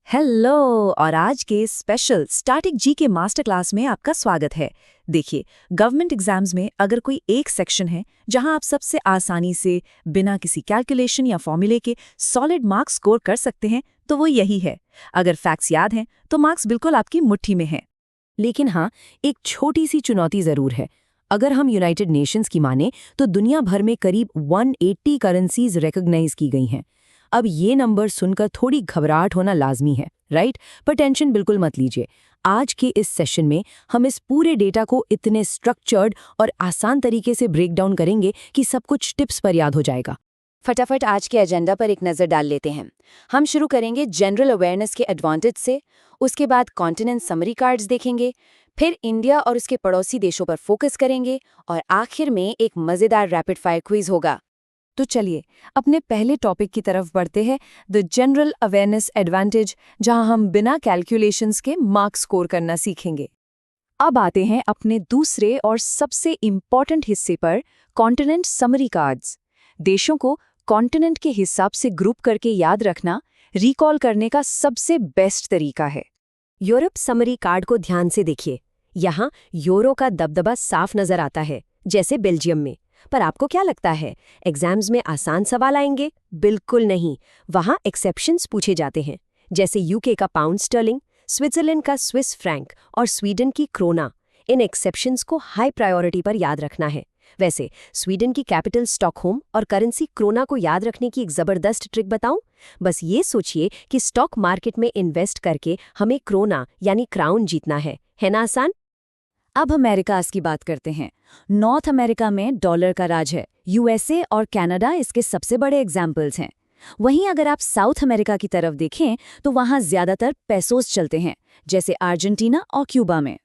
Hello. और आज के स्पेशल स्टैटिक जी के मास्टर क्लास में आपका स्वागत है। देखिए, गवर्नमेंट एग्जाम्स में अगर कोई एक सेक्शन है जहां आप सबसे आसानी से बिना किसी कैलकुलेशन या फॉर्मूले के सॉलिड मार्क्स स्कोर कर सकते हैं तो वो यही है। अगर फैक्ट्स याद हैं तो मार्क्स बिल्कुल आपकी मुट्ठी में हैं। लेकिन हाँ, एक छोटी सी चुनौती जरूर है। अगर हम यूनाइटेड नेशंस की माने तो दुनिया भर में करीब 180 करेंसीज रिकॉग्नाइज की गई हैं। अब ये नंबर सुनकर थोड़ी घबराहट होना लाजमी है, राइट? पर टेंशन बिल्कुल मत लीजिए। आज के इस सेशन में हम इस पूरे डेटा को इतने स्ट्रक्चर्ड और आसान तरीके से ब्रेक डाउन करेंगे कि सब कुछ टिप्स पर याद हो जाएगा। फटाफट आज के एजेंडा पर एक नज़र डाल लेते हैं। हम शुरू करेंगे जनरल अवेयरनेस के एडवांटेज से, उसके बाद कॉन्टिनेंट समरी कार्ड्स देखेंगे, फिर इंडिया और उसके पड़ोसी देशों पर फोकस करेंगे और आखिर में एक मज़ेदार रैपिड फायर क्विज होगा। तो चलिए अपने पहले टॉपिक की तरफ बढ़ते हैं, द जनरल अवेयरनेस एडवांटेज, जहां हम बिना कैलकुलेशंस के मार्क्स स्कोर करना सीखेंगे। अब आते हैं अपने दूसरे और सबसे इम्पॉर्टेंट हिस्से पर, कॉन्टिनेंट समरी कार्ड्स। देशों को कॉन्टिनेंट के हिसाब से ग्रुप करके याद रखना रिकॉल करने का सबसे बेस्ट तरीका है। यूरोप समरी कार्ड को ध्यान से देखिए। यहाँ यूरो का दबदबा साफ नजर आता है, जैसे बेल्जियम में। पर आपको क्या लगता है, एग्जाम्स में आसान सवाल आएंगे? बिल्कुल नहीं। वहाँ एक्सेप्शंस पूछे जाते हैं, जैसे यूके का पाउंड स्टर्लिंग, स्विट्जरलैंड का स्विस फ्रैंक और स्वीडन की क्रोना। इन एक्सेप्शंस को हाई प्रायोरिटी पर याद रखना है। वैसे स्वीडन की कैपिटल स्टॉकहोम और करेंसी क्रोना को याद रखने की एक जबरदस्त ट्रिक बताऊं? बस ये सोचिए कि स्टॉक मार्केट में इन्वेस्ट करके हमें क्रोना यानी क्राउन जीतना है ना आसान? अब अमेरिकास की बात करते हैं। नॉर्थ अमेरिका में डॉलर का राज है। यूएसए और कनाडा इसके सबसे बड़े एग्जाम्पल्स हैं। वहीं अगर आप साउथ अमेरिका की तरफ देखें तो वहाँ ज़्यादातर पेसोस चलते हैं, जैसे अर्जेंटीना और क्यूबा में।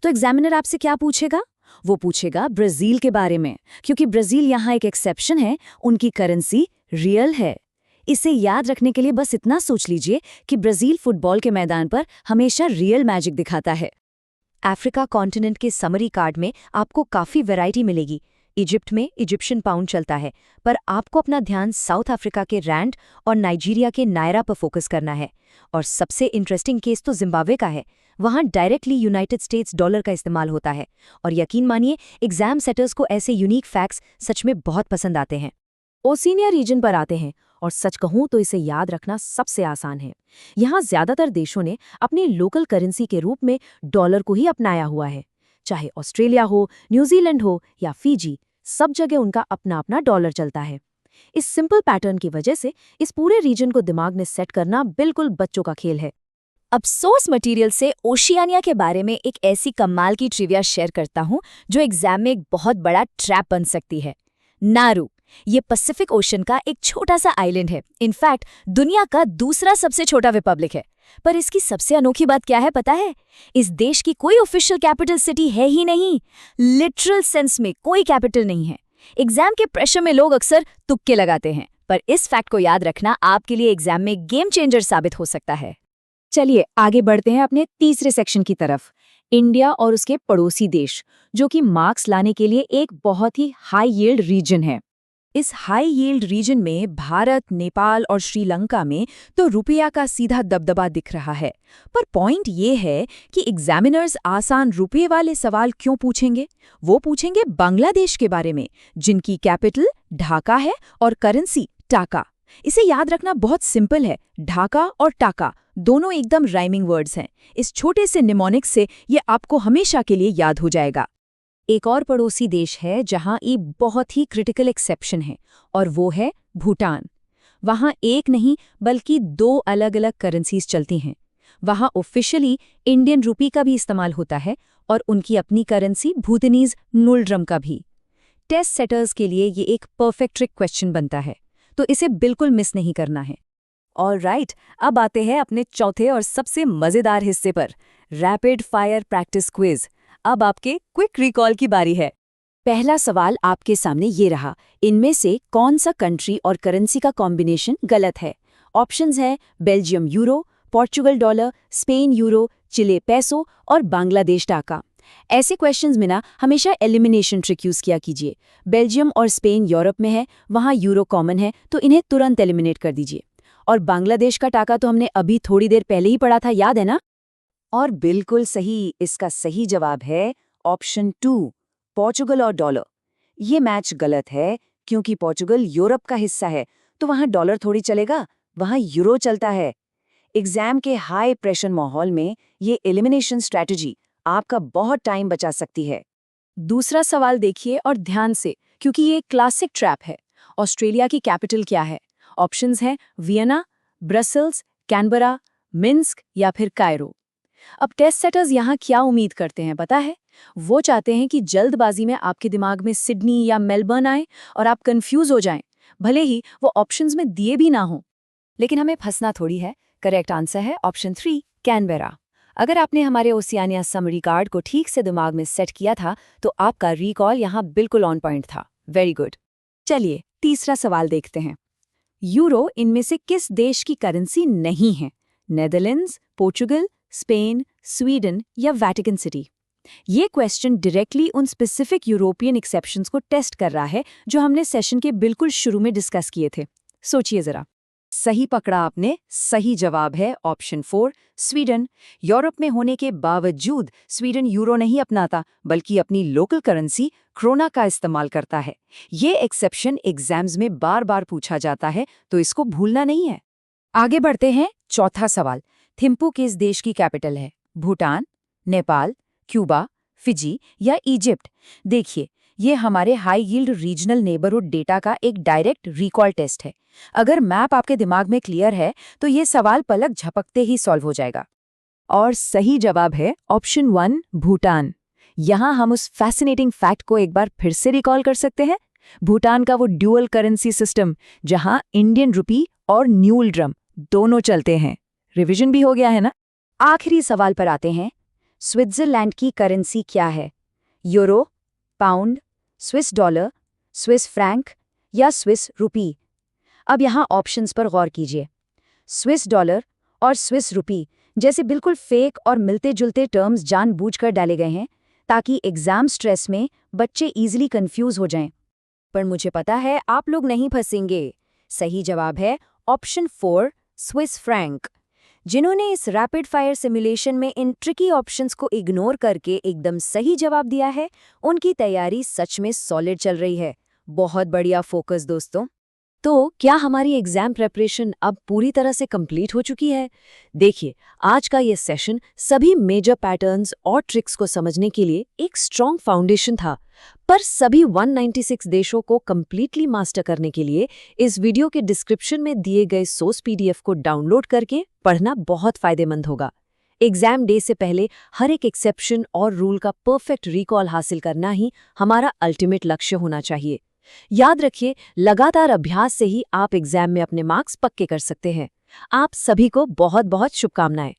तो एग्जामिनर आपसे क्या पूछेगा? वो पूछेगा ब्राज़ील के बारे में, क्योंकि ब्राज़ील यहाँ एक एक्सेप्शन है, उनकी करेंसी रियल है। इसे याद रखने के लिए बस इतना सोच लीजिए कि ब्राज़ील फुटबॉल के मैदान पर हमेशा रियल मैजिक दिखाता है। अफ्रीका कॉन्टिनेंट के समरी कार्ड में आपको काफ़ी वैरायटी मिलेगी। इजिप्ट में इजिप्शियन पाउंड चलता है, पर आपको अपना ध्यान साउथ अफ्रीका के रैंड और नाइजीरिया के नायरा पर फोकस करना है। और सबसे इंटरेस्टिंग केस तो जिम्बाब्वे का है। वहाँ डायरेक्टली यूनाइटेड स्टेट्स डॉलर का इस्तेमाल होता है। और यकीन मानिए, एग्जाम सेटर्स को ऐसे यूनिक फैक्ट्स सच में बहुत पसंद आते हैं। ओशिनिया रीजन पर आते हैं, और सच कहूं तो इसे याद रखना सबसे आसान है। यहाँ ज्यादातर देशों ने अपनी लोकल करेंसी के रूप में डॉलर को ही अपनाया हुआ है। चाहे ऑस्ट्रेलिया हो, न्यूजीलैंड हो या फिजी, सब जगह उनका अपना अपना डॉलर चलता है। इस सिंपल पैटर्न की वजह से इस पूरे रीजन को दिमाग में सेट करना बिल्कुल बच्चों का खेल है। अब सोर्स मटेरियल से ओशियानिया के बारे में एक ऐसी कमाल की ट्रिविया शेयर करता हूँ जो एग्जाम में एक बहुत बड़ा ट्रैप बन सकती है। नारू, ये पैसिफिक ओशन का एक छोटा सा आइलैंड है। इनफैक्ट दुनिया का दूसरा सबसे छोटा रिपब्लिक है। पर इसकी सबसे अनोखी बात क्या है पता है? इस देश की कोई ऑफिशियल कैपिटल सिटी है ही नहीं। लिटरल सेंस में कोई कैपिटल नहीं है। एग्जाम के प्रेशर में लोग अक्सर तुक्के लगाते हैं, पर इस फैक्ट को याद रखना आपके लिए एग्जाम में गेम चेंजर साबित हो सकता है। चलिए आगे बढ़ते हैं अपने तीसरे सेक्शन की तरफ, इंडिया और उसके पड़ोसी देश, जो कि मार्क्स लाने के लिए एक बहुत ही हाई यील्ड रीजन है। इस हाई यील्ड रीजन में भारत, नेपाल और श्रीलंका में तो रुपया का सीधा दबदबा दिख रहा है। पर पॉइंट ये है कि एग्जामिनर्स आसान रुपये वाले सवाल क्यों पूछेंगे? वो पूछेंगे बांग्लादेश के बारे में, जिनकी कैपिटल ढाका है और करेंसी टाका। इसे याद रखना बहुत सिंपल है। ढाका और टाका दोनों एकदम राइमिंग वर्ड्स हैं। इस छोटे से निमोनिक से ये आपको हमेशा के लिए याद हो जाएगा। एक और पड़ोसी देश है जहां ये बहुत ही क्रिटिकल एक्सेप्शन है, और वो है भूटान। वहां एक नहीं बल्कि 2 अलग-अलग करेंसीज चलती हैं। वहां ऑफिशियली इंडियन रूपी का भी इस्तेमाल होता है और उनकी अपनी करेंसी भूटानीज नुलड्रम का भी। टेस्ट सेटर्स के लिए ये एक परफेक्ट ट्रिक क्वेश्चन बनता है, तो इसे बिल्कुल मिस नहीं करना है। ऑलराइट, अब आते हैं अपने चौथे और सबसे मजेदार हिस्से पर, रैपिड फायर प्रैक्टिस क्विज। अब आपके क्विक रिकॉल की बारी है। पहला सवाल आपके सामने ये रहा, इनमें से कौन सा कंट्री और करेंसी का कॉम्बिनेशन गलत है? ऑप्शंस हैं Belgium euro, Portugal dollar, Spain euro, Chile peso और बांग्लादेश टाका। ऐसे क्वेश्चंस में ना हमेशा एलिमिनेशन ट्रिक यूज किया कीजिए। बेल्जियम और स्पेन यूरोप में है, वहाँ यूरो कॉमन है, तो इन्हें तुरंत एलिमिनेट कर दीजिए। और बांग्लादेश का टाका तो हमने अभी थोड़ी देर पहले ही पढ़ा था, याद है ना? और बिल्कुल सही, इसका सही जवाब है ऑप्शन 2, पोर्चुगल और डॉलर। ये मैच गलत है क्योंकि पोर्चुगल यूरोप का हिस्सा है, तो वहाँ डॉलर थोड़ी चलेगा, वहाँ यूरो चलता है। एग्जाम के हाई प्रेशर माहौल में ये एलिमिनेशन स्ट्रैटेजी आपका बहुत टाइम बचा सकती है। दूसरा सवाल देखिए और ध्यान से, क्योंकि ये एक क्लासिक ट्रैप है। ऑस्ट्रेलिया की कैपिटल क्या है? ऑप्शंस हैं वियना, ब्रसल्स, कैनबरा, मिन्स्क या फिर कायरो। अब टेस्ट सेटर्स यहाँ क्या उम्मीद करते हैं पता है? वो चाहते हैं कि जल्दबाजी में आपके दिमाग में सिडनी या मेलबर्न आए और आप कंफ्यूज हो जाएं, भले ही वो ऑप्शंस में दिए भी ना हो। लेकिन हमें फंसना थोड़ी है। करेक्ट आंसर है ऑप्शन 3, कैनबेरा। अगर आपने हमारे ओशियानिया समरी कार्ड को ठीक से दिमाग में सेट किया था तो आपका रिकॉल यहाँ बिल्कुल ऑन पॉइंट था। Very good. चलिए तीसरा सवाल देखते हैं। यूरो इनमें से किस देश की करेंसी नहीं है? नेदरलैंड्स, पोर्चुगल, स्पेन, स्वीडन या वेटिकन सिटी? ये क्वेश्चन डायरेक्टली उन स्पेसिफिक यूरोपियन एक्सेप्शंस को टेस्ट कर रहा है जो हमने सेशन के बिल्कुल शुरू में डिस्कस किए थे। सोचिए जरा। सही पकड़ा आपने, सही जवाब है ऑप्शन 4, स्वीडन। यूरोप में होने के बावजूद स्वीडन यूरो नहीं अपनाता, बल्कि अपनी लोकल करेंसी क्रोना का इस्तेमाल करता है। ये एक्सेप्शन एग्जाम्स में बार बार पूछा जाता है, तो इसको भूलना नहीं है। आगे बढ़ते हैं। चौथा सवाल, थिम्पू किस देश की कैपिटल है? भूटान, नेपाल, क्यूबा, फिजी या इजिप्ट? देखिए, ये हमारे high yield regional neighbourhood data का एक डायरेक्ट रिकॉल टेस्ट है। अगर मैप आपके दिमाग में क्लियर है तो ये सवाल पलक झपकते ही सॉल्व हो जाएगा। और सही जवाब है ऑप्शन 1, भूटान। यहाँ हम उस फैसिनेटिंग फैक्ट को एक बार फिर से रिकॉल कर सकते हैं। भूटान का वो ड्यूअल करेंसी सिस्टम जहाँ इंडियन रुपी और न्यूल ड्रम दोनों चलते हैं। रिवीजन भी हो गया है ना? आखिरी सवाल पर आते हैं। स्विट्जरलैंड की करेंसी क्या है? Euro, pound, Swiss dollar, Swiss franc या स्विस रुपी? अब यहाँ ऑप्शंस पर गौर कीजिए। स्विस डॉलर और स्विस रुपी जैसे बिल्कुल फेक और मिलते जुलते टर्म्स जानबूझकर डाले गए हैं ताकि एग्जाम स्ट्रेस में बच्चे इजीली कंफ्यूज हो जाएं। पर मुझे पता है आप लोग नहीं फंसेंगे। सही जवाब है ऑप्शन 4, स्विस फ्रैंक। जिन्होंने इस रैपिड फायर सिमुलेशन में इन ट्रिकी ऑप्शंस को इग्नोर करके एकदम सही जवाब दिया है, उनकी तैयारी सच में सॉलिड चल रही है। बहुत बढ़िया फोकस दोस्तों। तो क्या हमारी एग्जाम प्रेपरेशन अब पूरी तरह से कंप्लीट हो चुकी है? देखिए, आज का ये सेशन सभी मेजर पैटर्न्स और ट्रिक्स को समझने के लिए एक स्ट्रॉन्ग फाउंडेशन था। पर सभी 196 देशों को कंप्लीटली मास्टर करने के लिए इस वीडियो के डिस्क्रिप्शन में दिए गए सोर्स PDF को डाउनलोड करके पढ़ना बहुत फायदेमंद होगा। एग्जाम डे से पहले हर एक एक्सेप्शन और रूल का परफेक्ट रिकॉल हासिल करना ही हमारा अल्टीमेट लक्ष्य होना चाहिए। याद रखिए, लगातार अभ्यास से ही आप एग्जाम में अपने मार्क्स पक्के कर सकते हैं। आप सभी को बहुत बहुत शुभकामनाएं।